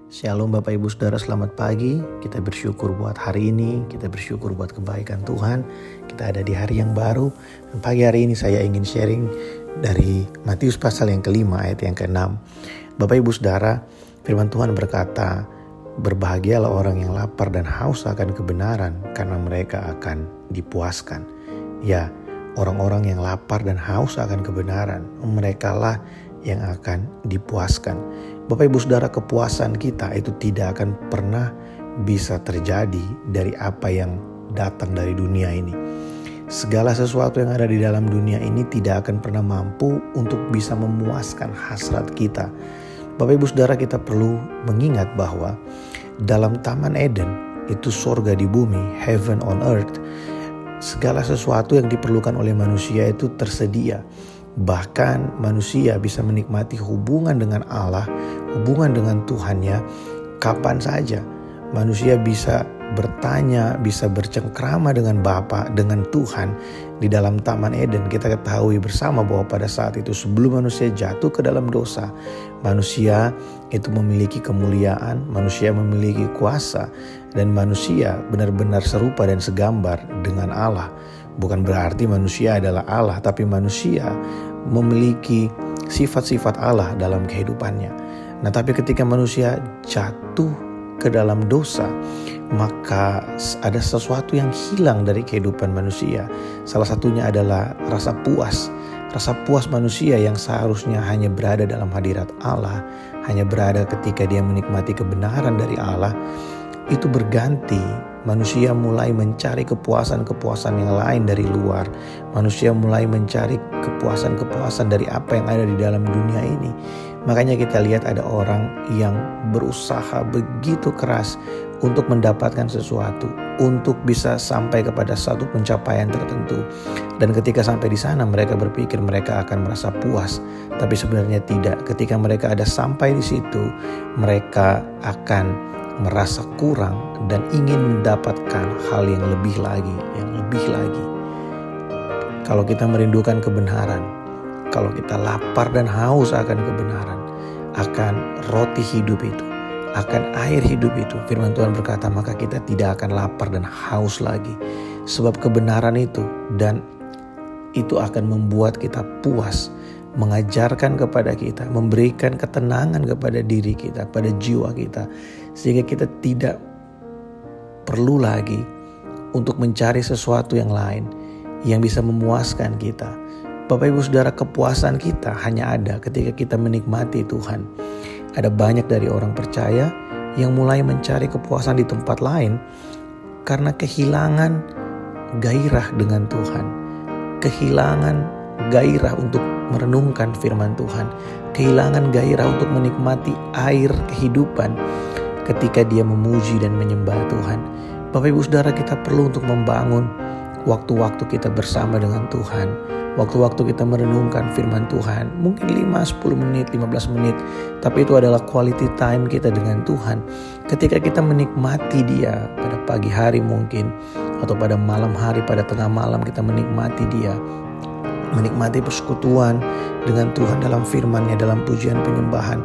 Shalom Bapak Ibu Saudara, selamat pagi. Kita bersyukur buat hari ini, kita bersyukur buat kebaikan Tuhan. Kita ada di hari yang baru. Dan pagi hari ini saya ingin sharing dari Matius pasal yang kelima ayat yang ke-6. Bapak Ibu Saudara, firman Tuhan berkata, "Berbahagialah orang yang lapar dan haus akan kebenaran, karena mereka akan dipuaskan." Ya, orang-orang yang lapar dan haus akan kebenaran, merekalah yang akan dipuaskan. Bapak Ibu Saudara, kepuasan kita itu tidak akan pernah bisa terjadi dari apa yang datang dari dunia ini. Segala sesuatu yang ada di dalam dunia ini tidak akan pernah mampu untuk bisa memuaskan hasrat kita. Bapak Ibu Saudara, kita perlu mengingat bahwa dalam Taman Eden itu surga di bumi, heaven on earth. Segala sesuatu yang diperlukan oleh manusia itu tersedia. Bahkan manusia bisa menikmati hubungan dengan Allah, hubungan dengan Tuhannya kapan saja. Manusia bisa bertanya, bisa bercengkrama dengan Bapa, dengan Tuhan di dalam Taman Eden. Kita ketahui bersama bahwa pada saat itu sebelum manusia jatuh ke dalam dosa, manusia itu memiliki kemuliaan, manusia memiliki kuasa, dan manusia benar-benar serupa dan segambar dengan Allah. Bukan berarti manusia adalah Allah, tapi manusia memiliki sifat-sifat Allah dalam kehidupannya. Nah, tapi ketika manusia jatuh ke dalam dosa, maka ada sesuatu yang hilang dari kehidupan manusia. Salah satunya adalah rasa puas. Rasa puas manusia yang seharusnya hanya berada dalam hadirat Allah, hanya berada ketika dia menikmati kebenaran dari Allah, itu berganti. Manusia mulai mencari kepuasan-kepuasan yang lain dari luar. Manusia mulai mencari kepuasan-kepuasan dari apa yang ada di dalam dunia ini. Makanya kita lihat ada orang yang berusaha begitu keras untuk mendapatkan sesuatu, untuk bisa sampai kepada satu pencapaian tertentu. Dan ketika sampai di sana mereka berpikir mereka akan merasa puas. Tapi sebenarnya tidak. Ketika mereka ada sampai di situ, mereka akan merasa kurang dan ingin mendapatkan hal yang lebih lagi, yang lebih lagi. Kalau kita merindukan kebenaran, kalau kita lapar dan haus akan kebenaran, akan roti hidup itu, akan air hidup itu, firman Tuhan berkata, maka kita tidak akan lapar dan haus lagi. Sebab kebenaran itu, dan itu akan membuat kita puas, mengajarkan kepada kita, memberikan ketenangan kepada diri kita, pada jiwa kita, sehingga kita tidak perlu lagi untuk mencari sesuatu yang lain yang bisa memuaskan kita. Bapak Ibu Saudara, kepuasan kita hanya ada ketika kita menikmati Tuhan. Ada banyak dari orang percaya yang mulai mencari kepuasan di tempat lain karena kehilangan gairah dengan Tuhan, kehilangan gairah untuk merenungkan firman Tuhan, kehilangan gairah untuk menikmati air kehidupan ketika dia memuji dan menyembah Tuhan. Bapak Ibu Saudara, kita perlu untuk membangun waktu-waktu kita bersama dengan Tuhan, waktu-waktu kita merenungkan firman Tuhan, mungkin 5, 10 menit, 15 menit, tapi itu adalah quality time kita dengan Tuhan. Ketika kita menikmati dia pada pagi hari mungkin, atau pada malam hari, pada tengah malam kita menikmati dia, menikmati persekutuan dengan Tuhan dalam firman-Nya, dalam pujian penyembahan.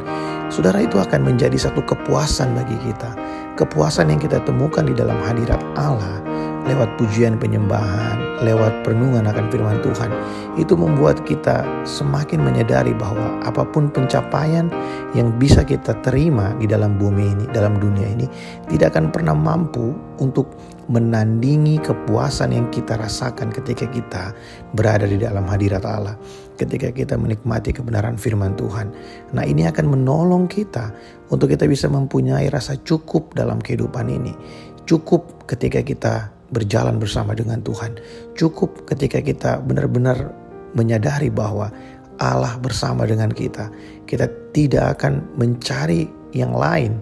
Saudara, itu akan menjadi satu kepuasan bagi kita. Kepuasan yang kita temukan di dalam hadirat Allah lewat pujian penyembahan, lewat perenungan akan firman Tuhan. Itu membuat kita semakin menyadari bahwa apapun pencapaian yang bisa kita terima di dalam bumi ini, dalam dunia ini, tidak akan pernah mampu untuk menandingi kepuasan yang kita rasakan ketika kita berada di dalam hadirat Allah, ketika kita menikmati kebenaran firman Tuhan. Nah, ini akan menolong kita untuk kita bisa mempunyai rasa cukup dalam kehidupan ini. Cukup ketika kita berjalan bersama dengan Tuhan. Cukup ketika kita benar-benar menyadari bahwa Allah bersama dengan kita. Kita tidak akan mencari yang lain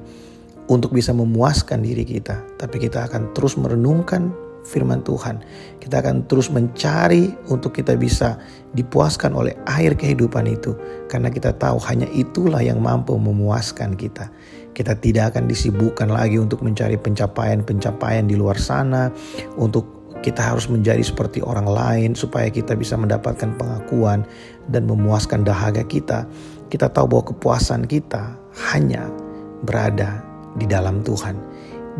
untuk bisa memuaskan diri kita, tapi kita akan terus merenungkan firman Tuhan. Kita akan terus mencari untuk kita bisa dipuaskan oleh air kehidupan itu, karena kita tahu hanya itulah yang mampu memuaskan kita. Kita tidak akan disibukkan lagi untuk mencari pencapaian-pencapaian di luar sana, untuk kita harus menjadi seperti orang lain supaya kita bisa mendapatkan pengakuan dan memuaskan dahaga kita. Kita tahu bahwa kepuasan kita hanya berada di dalam Tuhan.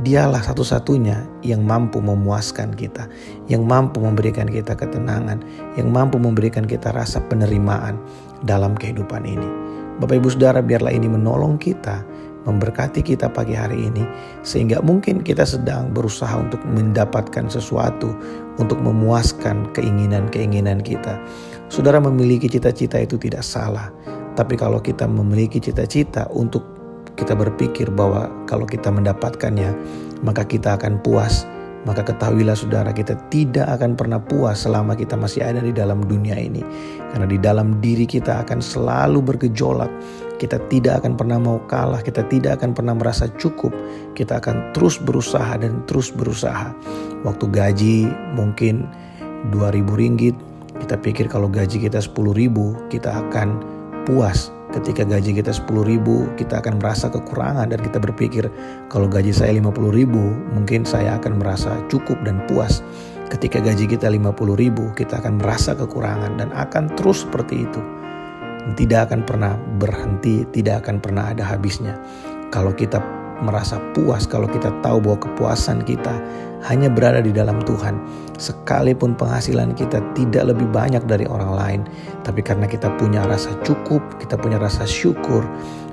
Dialah satu-satunya yang mampu memuaskan kita, yang mampu memberikan kita ketenangan, yang mampu memberikan kita rasa penerimaan dalam kehidupan ini. Bapak Ibu Saudara, biarlah ini menolong kita, memberkati kita pagi hari ini, sehingga mungkin kita sedang berusaha untuk mendapatkan sesuatu, untuk memuaskan keinginan-keinginan kita. Saudara, memiliki cita-cita itu tidak salah, tapi kalau kita memiliki cita-cita untuk kita berpikir bahwa kalau kita mendapatkannya, maka kita akan puas, maka ketahuilah saudara, kita tidak akan pernah puas selama kita masih ada di dalam dunia ini. Karena di dalam diri kita akan selalu bergejolak. Kita tidak akan pernah mau kalah, kita tidak akan pernah merasa cukup. Kita akan terus berusaha dan terus berusaha. Waktu gaji mungkin 2.000 ringgit, kita pikir kalau gaji kita 10.000, kita akan puas. Ketika gaji kita 10.000, kita akan merasa kekurangan dan kita berpikir kalau gaji saya 50.000, mungkin saya akan merasa cukup dan puas. Ketika gaji kita 50.000, kita akan merasa kekurangan dan akan terus seperti itu. Tidak akan pernah berhenti, tidak akan pernah ada habisnya. Kalau kita merasa puas, kalau kita tahu bahwa kepuasan kita hanya berada di dalam Tuhan, sekalipun penghasilan kita tidak lebih banyak dari orang lain, tapi karena kita punya rasa cukup, kita punya rasa syukur,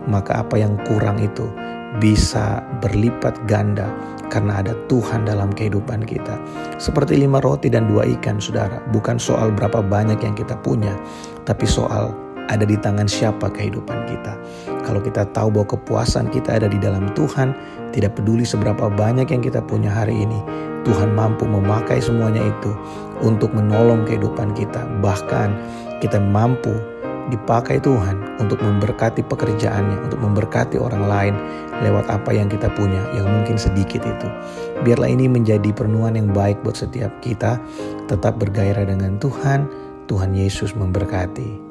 maka apa yang kurang itu bisa berlipat ganda karena ada Tuhan dalam kehidupan kita. Seperti 5 roti dan 2 ikan, saudara, bukan soal berapa banyak yang kita punya, tapi soal ada di tangan siapa kehidupan kita. Kalau kita tahu bahwa kepuasan kita ada di dalam Tuhan, tidak peduli seberapa banyak yang kita punya hari ini, Tuhan mampu memakai semuanya itu untuk menolong kehidupan kita. Bahkan kita mampu dipakai Tuhan untuk memberkati pekerjaannya, untuk memberkati orang lain lewat apa yang kita punya, yang mungkin sedikit itu. Biarlah ini menjadi perenungan yang baik buat setiap kita. Tetap bergairah dengan Tuhan. Tuhan Yesus memberkati.